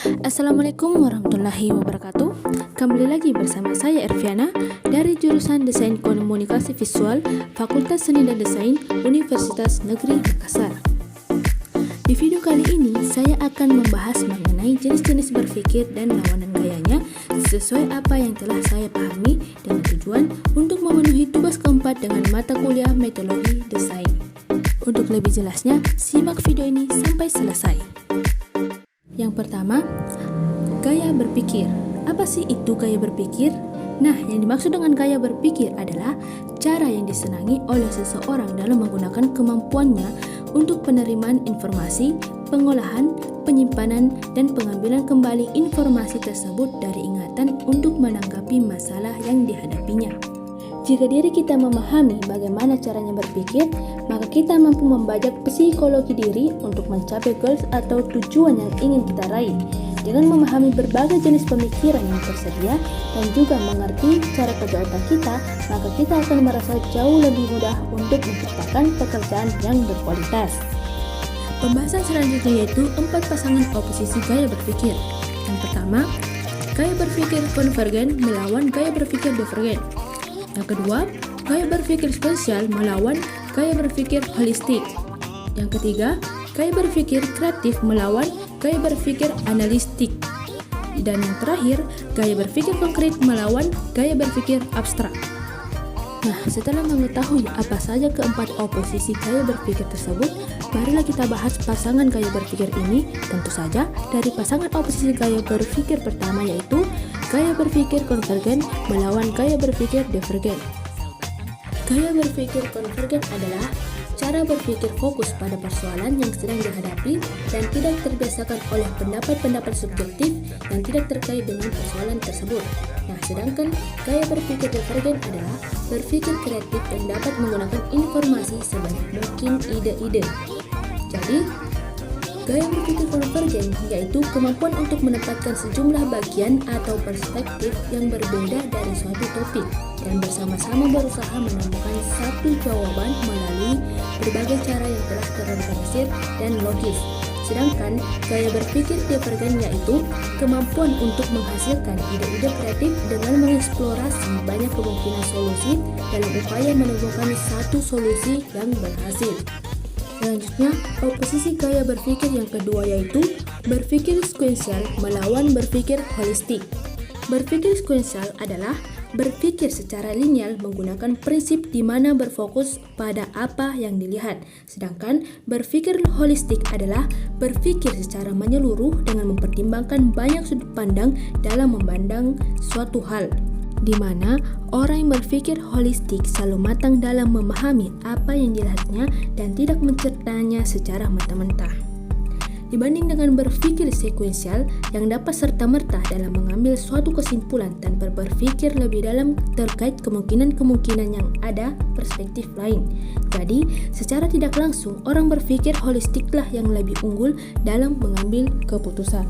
Assalamualaikum warahmatullahi wabarakatuh. Kembali lagi bersama saya Erviana dari jurusan Desain Komunikasi Visual Fakultas Seni dan Desain Universitas Negeri Makassar. Di video kali ini saya akan membahas mengenai jenis-jenis berpikir dan lawanan gayanya sesuai apa yang telah saya pahami dengan tujuan untuk memenuhi tugas keempat dengan mata kuliah metodologi desain. Untuk lebih jelasnya, simak video ini sampai selesai. Yang pertama, gaya berpikir. Apa sih itu gaya berpikir? Nah, yang dimaksud dengan gaya berpikir adalah cara yang disenangi oleh seseorang dalam menggunakan kemampuannya untuk penerimaan informasi, pengolahan, penyimpanan, dan pengambilan kembali informasi tersebut dari ingatan untuk menanggapi masalah yang dihadapinya. Jika diri kita memahami bagaimana caranya berpikir, maka kita mampu membajak psikologi diri untuk mencapai goals atau tujuan yang ingin kita raih. Dengan memahami berbagai jenis pemikiran yang tersedia dan juga mengerti cara kerja otak kita, maka kita akan merasa jauh lebih mudah untuk menciptakan pekerjaan yang berkualitas. Pembahasan selanjutnya yaitu 4 pasangan oposisi gaya berpikir. Yang pertama, gaya berpikir konvergen melawan gaya berpikir divergen. Yang kedua, gaya berpikir sekuensial melawan gaya berpikir holistik. Yang ketiga, gaya berpikir kreatif melawan gaya berpikir analistik. Dan yang terakhir, gaya berpikir konkret melawan gaya berpikir abstrak. Nah, setelah mengetahui apa saja keempat oposisi gaya berpikir tersebut, barulah kita bahas pasangan gaya berpikir ini. Tentu saja dari pasangan oposisi gaya berpikir pertama yaitu gaya berpikir konvergen melawan gaya berpikir divergen. Gaya berpikir konvergen adalah cara berpikir fokus pada persoalan yang sedang dihadapi dan tidak terbiasakan oleh pendapat-pendapat subjektif yang tidak terkait dengan persoalan tersebut. Nah, sedangkan gaya berpikir divergen adalah berpikir kreatif yang dapat menggunakan informasi sebanyak mungkin ide-ide. Jadi, gaya berpikir konvergen yaitu kemampuan untuk menempatkan sejumlah bagian atau perspektif yang berbeda dari suatu topik dan bersama-sama berusaha menemukan satu jawaban melalui berbagai cara yang telah terorganisir dan logis. Sedangkan gaya berpikir divergen yaitu kemampuan untuk menghasilkan ide-ide kreatif dengan mengeksplorasi banyak kemungkinan solusi dalam upaya menemukan satu solusi yang berhasil. Selanjutnya, oposisi gaya berpikir yang kedua yaitu berpikir sekuensial melawan berpikir holistik. Berpikir sekuensial adalah berpikir secara linear menggunakan prinsip di mana berfokus pada apa yang dilihat. Sedangkan berpikir holistik adalah berpikir secara menyeluruh dengan mempertimbangkan banyak sudut pandang dalam memandang suatu hal, di mana orang yang berpikir holistik selalu matang dalam memahami apa yang dilihatnya dan tidak mencernanya secara mentah-mentah. Dibanding dengan berpikir sekuensial yang dapat serta-merta dalam mengambil suatu kesimpulan tanpa berpikir lebih dalam terkait kemungkinan-kemungkinan yang ada perspektif lain. Jadi, secara tidak langsung orang berpikir holistiklah yang lebih unggul dalam mengambil keputusan.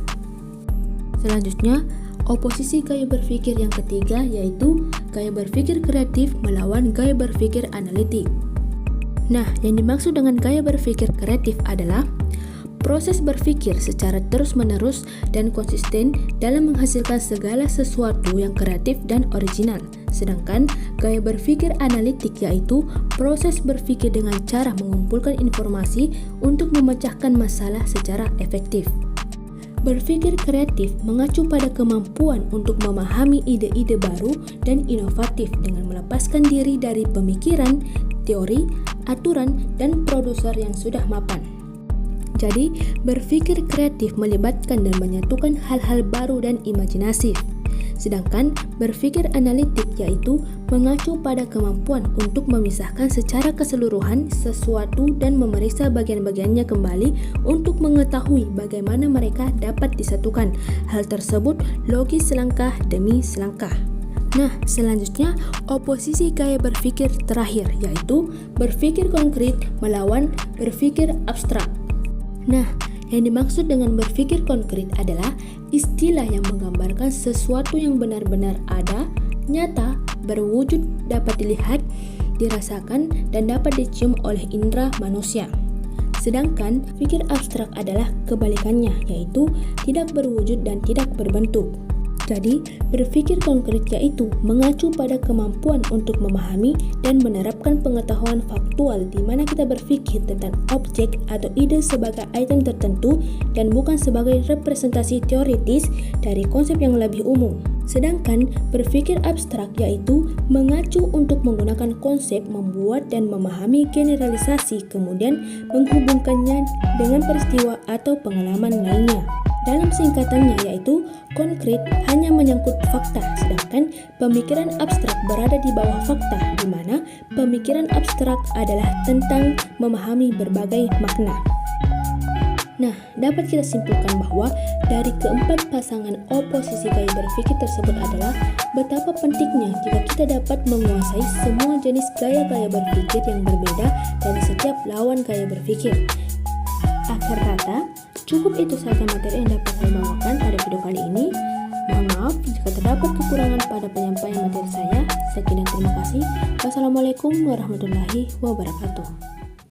Selanjutnya, oposisi gaya berpikir yang ketiga yaitu gaya berpikir kreatif melawan gaya berpikir analitik. Nah, yang dimaksud dengan gaya berpikir kreatif adalah proses berpikir secara terus-menerus dan konsisten dalam menghasilkan segala sesuatu yang kreatif dan original. Sedangkan gaya berpikir analitik yaitu proses berpikir dengan cara mengumpulkan informasi untuk memecahkan masalah secara efektif. Berpikir kreatif mengacu pada kemampuan untuk memahami ide-ide baru dan inovatif dengan melepaskan diri dari pemikiran, teori, aturan, dan produser yang sudah mapan. Jadi, berpikir kreatif melibatkan dan menyatukan hal-hal baru dan imajinatif. Sedangkan berpikir analitik yaitu mengacu pada kemampuan untuk memisahkan secara keseluruhan sesuatu dan memeriksa bagian-bagiannya kembali untuk mengetahui bagaimana mereka dapat disatukan. Hal tersebut logis selangkah demi selangkah. Nah, selanjutnya oposisi gaya berpikir terakhir yaitu berpikir konkret melawan berpikir abstrak. Nah, yang dimaksud dengan berpikir konkret adalah istilah yang menggambarkan sesuatu yang benar-benar ada, nyata, berwujud, dapat dilihat, dirasakan, dan dapat dicium oleh indera manusia. Sedangkan fikir abstrak adalah kebalikannya, yaitu tidak berwujud dan tidak berbentuk. Jadi, berpikir konkret yaitu mengacu pada kemampuan untuk memahami dan menerapkan pengetahuan faktual di mana kita berpikir tentang objek atau ide sebagai item tertentu dan bukan sebagai representasi teoritis dari konsep yang lebih umum. Sedangkan berpikir abstrak yaitu mengacu untuk menggunakan konsep, membuat dan memahami generalisasi, kemudian menghubungkannya dengan peristiwa atau pengalaman lainnya. Dalam singkatannya yaitu konkret hanya menyangkut fakta, sedangkan pemikiran abstrak berada di bawah fakta, di mana pemikiran abstrak adalah tentang memahami berbagai makna. Nah, dapat kita simpulkan bahwa dari keempat pasangan oposisi gaya berpikir tersebut adalah betapa pentingnya jika kita dapat menguasai semua jenis gaya-gaya berpikir yang berbeda dari setiap lawan gaya berpikir. Akhir kata, cukup itu saja materi yang dapat saya bawakan pada video kali ini. Mohon maaf jika terdapat kekurangan pada penyampaian materi saya. Sekian dan terima kasih. Wassalamualaikum warahmatullahi wabarakatuh.